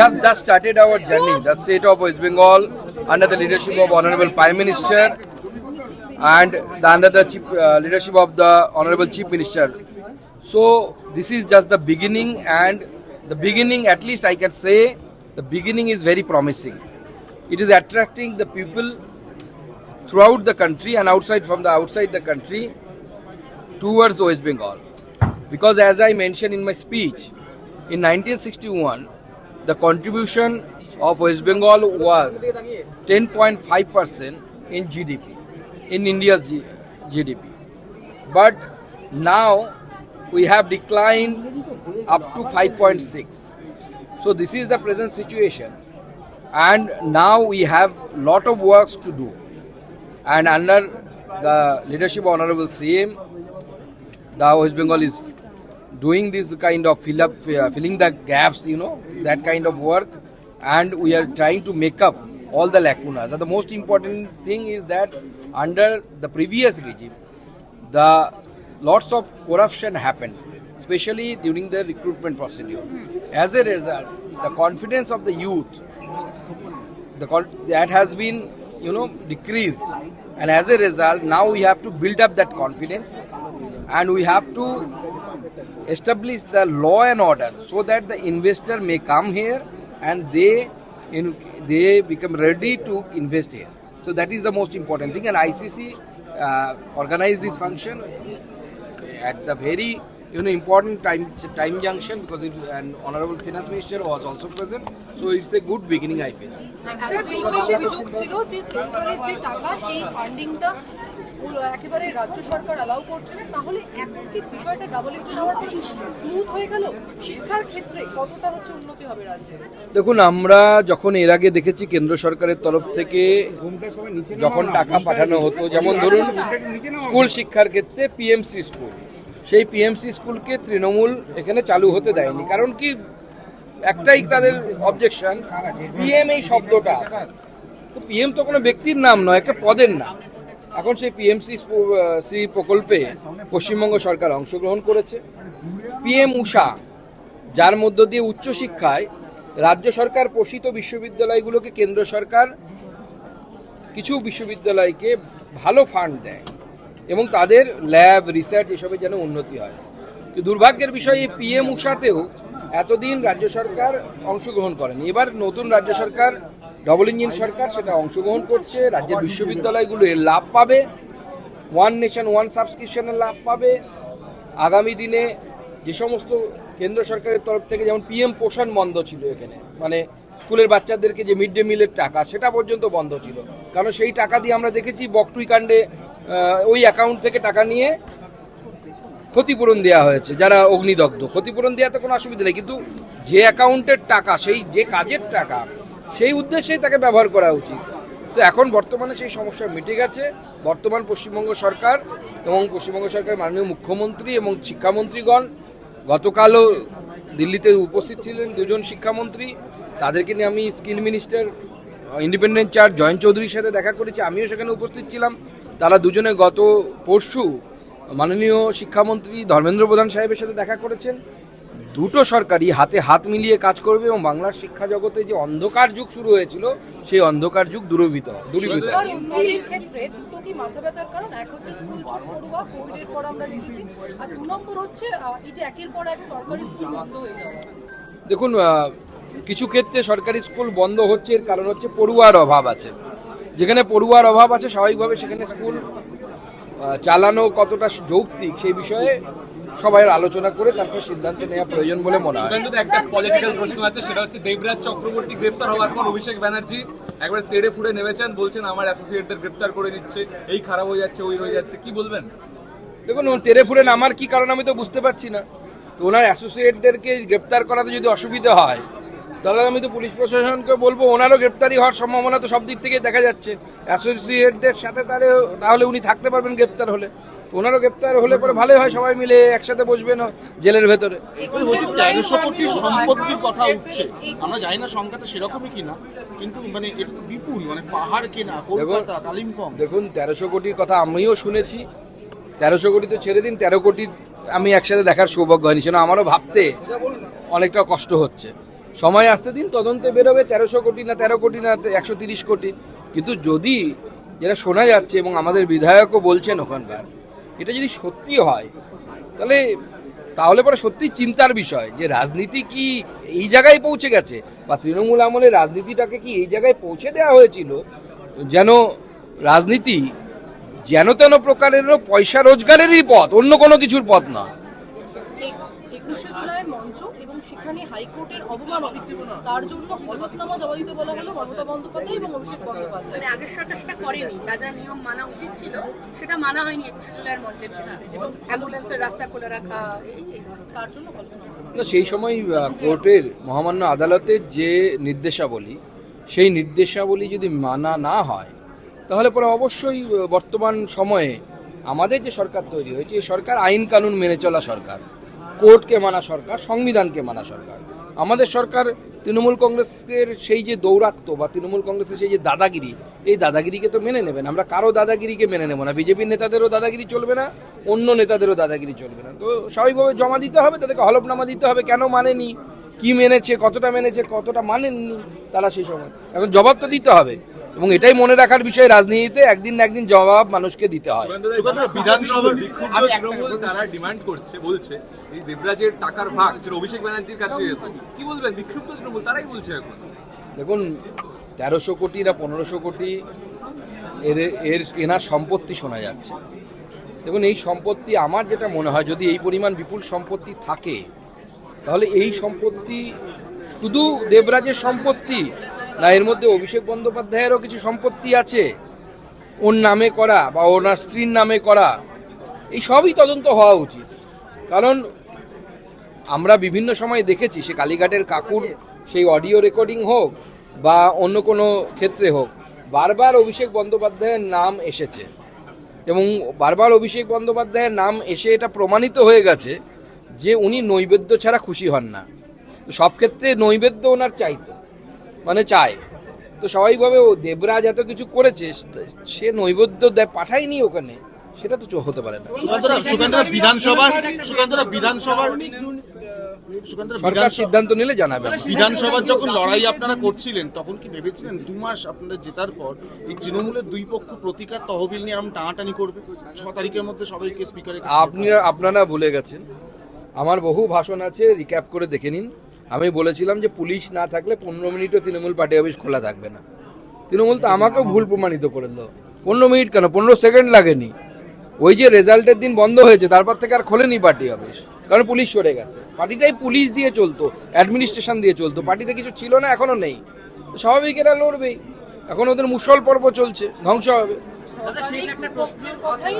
have just started our journey, the state of West Bengal, under the leadership of Honorable Prime Minister and under the leadership of the Honorable Chief Minister. So this is just the beginning, and the beginning, at least I can say, the beginning is very promising. It is attracting the people throughout the country and outside the country towards West Bengal. Because as I mentioned in my speech, in 1961, the contribution of West Bengal was 10.5% in GDP, in India's GDP. But now we have declined up to 5.6. So this is the present situation. And now we have lot of works to do. And under the leadership of Honorable CM, the West Bengal is doing this kind of filling the gaps, that kind of work, and we are trying to make up all the lacunas. And the most important thing is that under the previous regime, the lots of corruption happened, especially during the recruitment procedure. As a result, the confidence of the youth, that has been, decreased. And as a result, now we have to build up that confidence, and we have to establish the law and order so that the investor may come here and they become ready to invest here. So that is the most important thing. And ICC organized this function at the very important time junction, because and Honorable Finance Minister was also present. So it's a good beginning, I feel. Sir, এই অভিযোগ ছিল যে সেন্টারের যে টাকা সেই ফান্ডিংটা একেবারে রাজ্য সরকার অ্যালাউ করছে না, তাহলে এখন কি বিষয়টা ডাবল ইঞ্জিন হওয়ার বেশি স্মুথ হয়ে গেল? শিক্ষার ক্ষেত্রে কতটা হচ্ছে উন্নতি হবে রাজ্যে? দেখুন, আমরা যখন এর আগে দেখেছি কেন্দ্র সরকারের তরফ থেকে যখন টাকা পাঠানো হতো, যেমন ধরুন স্কুল শিক্ষার ক্ষেত্রে পিএমসি স্কুল, সেই পিএমসি স্কুলকে তৃণমূল এখানে চালু হতে দেয়নি। কারণ কি, একটাই তাদের অবজেকশন, পিএম এই শব্দটা আছে, তো পিএম তো কোনো ব্যক্তির নাম নয়, একটা পদের নাম। এখন সেই পিএমসি প্রকল্পে পশ্চিমবঙ্গ সরকার অংশগ্রহণ করেছে। পিএম উষা, যার মধ্য দিয়ে উচ্চশিক্ষায় রাজ্য সরকার পোষিত বিশ্ববিদ্যালয়গুলোকে কেন্দ্র সরকার কিছু বিশ্ববিদ্যালয়কে ভালো ফান্ড দেয় এবং তাদের ল্যাব, রিসার্চ এসবে যেন উন্নতি হয়। দুর্ভাগ্যের বিষয়, এই পিএম উষাতেও এতদিন রাজ্য সরকার অংশগ্রহণ করেনি। এবার নতুন রাজ্য সরকার, ডবল ইঞ্জিন সরকার, সেটা অংশগ্রহণ করছে। রাজ্যের বিশ্ববিদ্যালয়গুলো এর লাভ পাবে, ওয়ান নেশন ওয়ান সাবস্ক্রিপশনের লাভ পাবে। আগামী দিনে যে সমস্ত কেন্দ্র সরকারের তরফ থেকে, যেমন পিএম পোষণ বন্ধ ছিল এখানে, মানে স্কুলের বাচ্চাদেরকে যে মিড ডে মিলের টাকা, সেটা পর্যন্ত বন্ধ ছিল। কারণ সেই টাকা দিয়ে আমরা দেখেছি বকটুই কাণ্ডে ওই অ্যাকাউন্ট থেকে টাকা নিয়ে ক্ষতিপূরণ দেওয়া হয়েছে যারা অগ্নিদগ্ধ। ক্ষতিপূরণ দেওয়াতে কোনো অসুবিধা নেই, কিন্তু যে অ্যাকাউন্টের টাকা, সেই যে কাজের টাকা, সেই উদ্দেশ্যেই তাকে ব্যবহার করা উচিত। তো এখন বর্তমানে সেই সমস্যা মিটে গেছে। বর্তমান পশ্চিমবঙ্গ সরকার এবং পশ্চিমবঙ্গ সরকার মাননীয় মুখ্যমন্ত্রী এবং শিক্ষামন্ত্রীগণ গতকালও দিল্লিতে উপস্থিত ছিলেন দুজন শিক্ষামন্ত্রী। তাদেরকে নিয়ে আমি skill minister, independent charge Jayanta চৌধুরীর সাথে দেখা করেছি, আমিও সেখানে উপস্থিত ছিলাম। তারা দুজনে গত পরশু মাননীয় শিক্ষামন্ত্রী ধর্মেন্দ্র প্রধান সাহেবের সাথে দেখা করেছেন। দুটো সরকারই হাতে হাত মিলিয়ে কাজ করবে এবং বাংলার শিক্ষা জগতে যে অন্ধকার যুগ শুরু হয়েছিল, সেই অন্ধকার যুগ দূরীভূত। ক্ষেত্রে দুটো কি মাথা ব্যথার কারণ? এক হচ্ছে স্কুল ছুট পড়ুয়া, কোভিডের পর আমরা দেখেছি, আর দু নম্বর হচ্ছে এই যে একের পর এক সরকারি স্কুল বন্ধ হয়ে যাওয়া। দেখুন, কিছু ক্ষেত্রে সরকারি স্কুল বন্ধ হচ্ছে, এর কারণ হচ্ছে পড়ুয়ার অভাব আছে। যেখানে পড়ুয়ার অভাব আছে, স্বাভাবিকভাবে সেখানে স্কুল চালানো কতটা যৌক্তিক সেই বিষয়ে সবাই আলোচনা করে তারপর সিদ্ধান্ত নেওয়া প্রয়োজন বলে মনে হয়। একটা পলিটিক্যাল প্রশ্ন আছে, সেটা হচ্ছে দেবরাজ চক্রবর্তী গ্রেপ্তার হওয়ার পর অভিষেক ব্যানার্জি একবার তেড়ে ফুড়ে নেমেছেন, বলছেন আমার অ্যাসোসিয়েটদের গ্রেপ্তার করে দিচ্ছে, এই খারাপ হয়ে যাচ্ছে, ওই হয়ে যাচ্ছে, কি বলবেন? দেখুন, তেড়ে ফুড়ে নামার কি কারণ আমি তো বুঝতে পারছি না। তো ওনার অ্যাসোসিয়েটদেরকে গ্রেপ্তার করাতে যদি অসুবিধা হয়, তাহলে আমি তো পুলিশ প্রশাসনকে বলবো, ওনারও গ্রেপ্তারি হওয়ার সম্ভাবনা তো সব দিক থেকে দেখা যাচ্ছে। অ্যাসোসিয়েটদের সাথে তাহলে উনি থাকতে পারবেন গ্রেপ্তার হলে। ওনারও গ্রেপ্তার হলে পরে ভালোই হয়, সবাই মিলে একসাথে বসবেন জেলের ভেতরে। 1300 কোটি সম্পত্তির কথা উঠছে, আমরা জানি না সংখ্যাটা সেরকমই কিনা, কিন্তু মানে এটা তো বিপুল, মানে পাহাড় কেনা, কলকাতা, কালিম্পং। দেখুন, 1300 কোটির কথা আমিও শুনেছি। 1300 কোটি তো ছেড়ে দিন, 13 কোটি আমি একসাথে দেখার সৌভাগ্য হয়নি, সেটা আমারও ভাবতে অনেকটা কষ্ট হচ্ছে। সময় আসতে দিন, তদন্তে বেরোবে 1300 কোটি না 13 কোটি না 130 কোটি। কিন্তু যদি যেটা শোনা যাচ্ছে এবং আমাদের বিধায়কও বলছেন ওখানকার, এটা যদি সত্যি হয় তাহলে পরে সত্যি চিন্তার বিষয় যে রাজনীতি কি এই জায়গায় পৌঁছে গেছে, বা তৃণমূল আমলে রাজনীতিটাকে কি এই জায়গায় পৌঁছে দেওয়া হয়েছিল যেন রাজনীতি যেন তেন প্রকারেরও পয়সা রোজগারেরই পথ, অন্য কোনো কিছুর পথ না। 21শে জুলাইয়ের মঞ্চ এবং সেখানে হাইকোর্টের অবমান অভিযোগ, তার জন্য হলফনামা জমা দিতে বলা হলো মমতা বন্দ্যোপাধ্যায় এবং অভিষেক বন্দ্যোপাধ্যায়। মানে আগের সরকার সেটা করেনি, যা যা নিয়ম মানা উচিত ছিল সেটা মানা হয়নি 21শে জুলাইয়ের মঞ্চের ক্ষেত্রে, এবং অ্যাম্বুলেন্সের রাস্তা খুলে রাখা তার জন্য হলফনামা। না, সেই সময় কোর্টের মহামান্য আদালতের যে নির্দেশাবলী, সেই নির্দেশাবলী যদি মানা না হয় তাহলে পরে অবশ্যই বর্তমান সময়ে আমাদের যে সরকার তৈরি হয়েছে, এই সরকার আইন কানুন মেনে চলা সরকার, কোর্টকে মানা সরকার, সংবিধানকে মানা সরকার। আমাদের সরকার তৃণমূল কংগ্রেসের সেই যে দৌরাত্ম্য বা তৃণমূল কংগ্রেসের সেই যে দাদাগিরি, এই দাদাগিরিকে তো মেনে নেবেন। আমরা কারো দাদাগিরিকে মেনে নেব না। বিজেপির নেতাদেরও দাদাগিরি চলবে না, অন্য নেতাদেরও দাদাগিরি চলবে না। তো স্বাভাবিকভাবে জমা দিতে হবে, তাদেরকে হলফনামা দিতে হবে, কেন মানেনি, কি মেনেছে, কতটা মানেননি তারা সেই সময়। এখন জবাব তো দিতে হবে, এবং এটাই মনে রাখার বিষয়, রাজনীতিতে একদিন না একদিন জবাব মানুষকে দিতে হয়। বিধানসভা বিক্ষুব্ধ তৃণমূল তারা ডিমান্ড করছে, বলছে এই দেবরাজের টাকার ভাগ যেটা অভিষেক ব্যানার্জির কাছে যেত। কি বলবেন? বিক্ষুব্ধ তৃণমূল তারাই বলছে এখন। দেখুন, 1300 কোটি না 1500 কোটি এনার সম্পত্তি শোনা যাচ্ছে। দেখুন, এই সম্পত্তি আমার যেটা মনে হয়, যদি এই পরিমাণ বিপুল সম্পত্তি থাকে তাহলে এই সম্পত্তি শুধু দেবরাজের সম্পত্তি না, এর মধ্যে অভিষেক বন্দ্যোপাধ্যায়েরও কিছু সম্পত্তি আছে ওর নামে করা বা ওনার স্ত্রীর নামে করা। এই সবই তদন্ত হওয়া উচিত। কারণ আমরা বিভিন্ন সময় দেখেছি, সে কালীঘাটের কাকুর সেই অডিও রেকর্ডিং হোক বা অন্য কোনো ক্ষেত্রে হোক, বারবার অভিষেক বন্দ্যোপাধ্যায়ের নাম এসেছে, এবং বারবার অভিষেক বন্দ্যোপাধ্যায়ের নাম এসে এটা প্রমাণিত হয়ে গেছে যে উনি নৈবেদ্য ছাড়া খুশি হন না। তো সব ক্ষেত্রে নৈবেদ্য ওনার চায়। তো স্বাভাবিকভাবে ও দেবরাজ এত কিছু করেছে, সে নৈবেদ্য পাঠায়নি ওখানে, সেটা তো হতে পারে না। সরকার সিদ্ধান্ত নিলে জানাবেন। বিধানসভার যখন লড়াই আপনারা করছিলেন, তখন কি ভেবেছিলেন 2 মাস আপনারা জেতার পর এই তৃণমূলের দুই পক্ষ প্রতিকার তহবিল নিয়ে আমরা টানাটানি করবে, 6 তারিখের মধ্যে সবাইকে স্পিকারের আপনারা ভুলে গেছেন, আমার বহু ভাষণ আছে, রিক্যাপ করে দেখে নিন। আমি বলেছিলাম যে পুলিশ না থাকলে 15 মিনিটও তৃণমূল পার্টি অফিস খোলা থাকবে না। তৃণমূল তো আমাকেও ভুল প্রমাণিত করে দিল। 15 মিনিট কেন, 15 সেকেন্ড লাগেনি। ওই যে রেজাল্টের দিন বন্ধ হয়েছে, তারপর থেকে আর খোলেনি পার্টি অফিস, কারণ পুলিশ সরে গেছে। পার্টিটাই পুলিশ দিয়ে চলতো, অ্যাডমিনিস্ট্রেশন দিয়ে চলতো, পার্টিতে কিছু ছিল না, এখনো নেই। স্বাভাবিক এরা লড়বেই। এখন ওদের মুসল পর্ব চলছে, ধ্বংস হবে। কথাই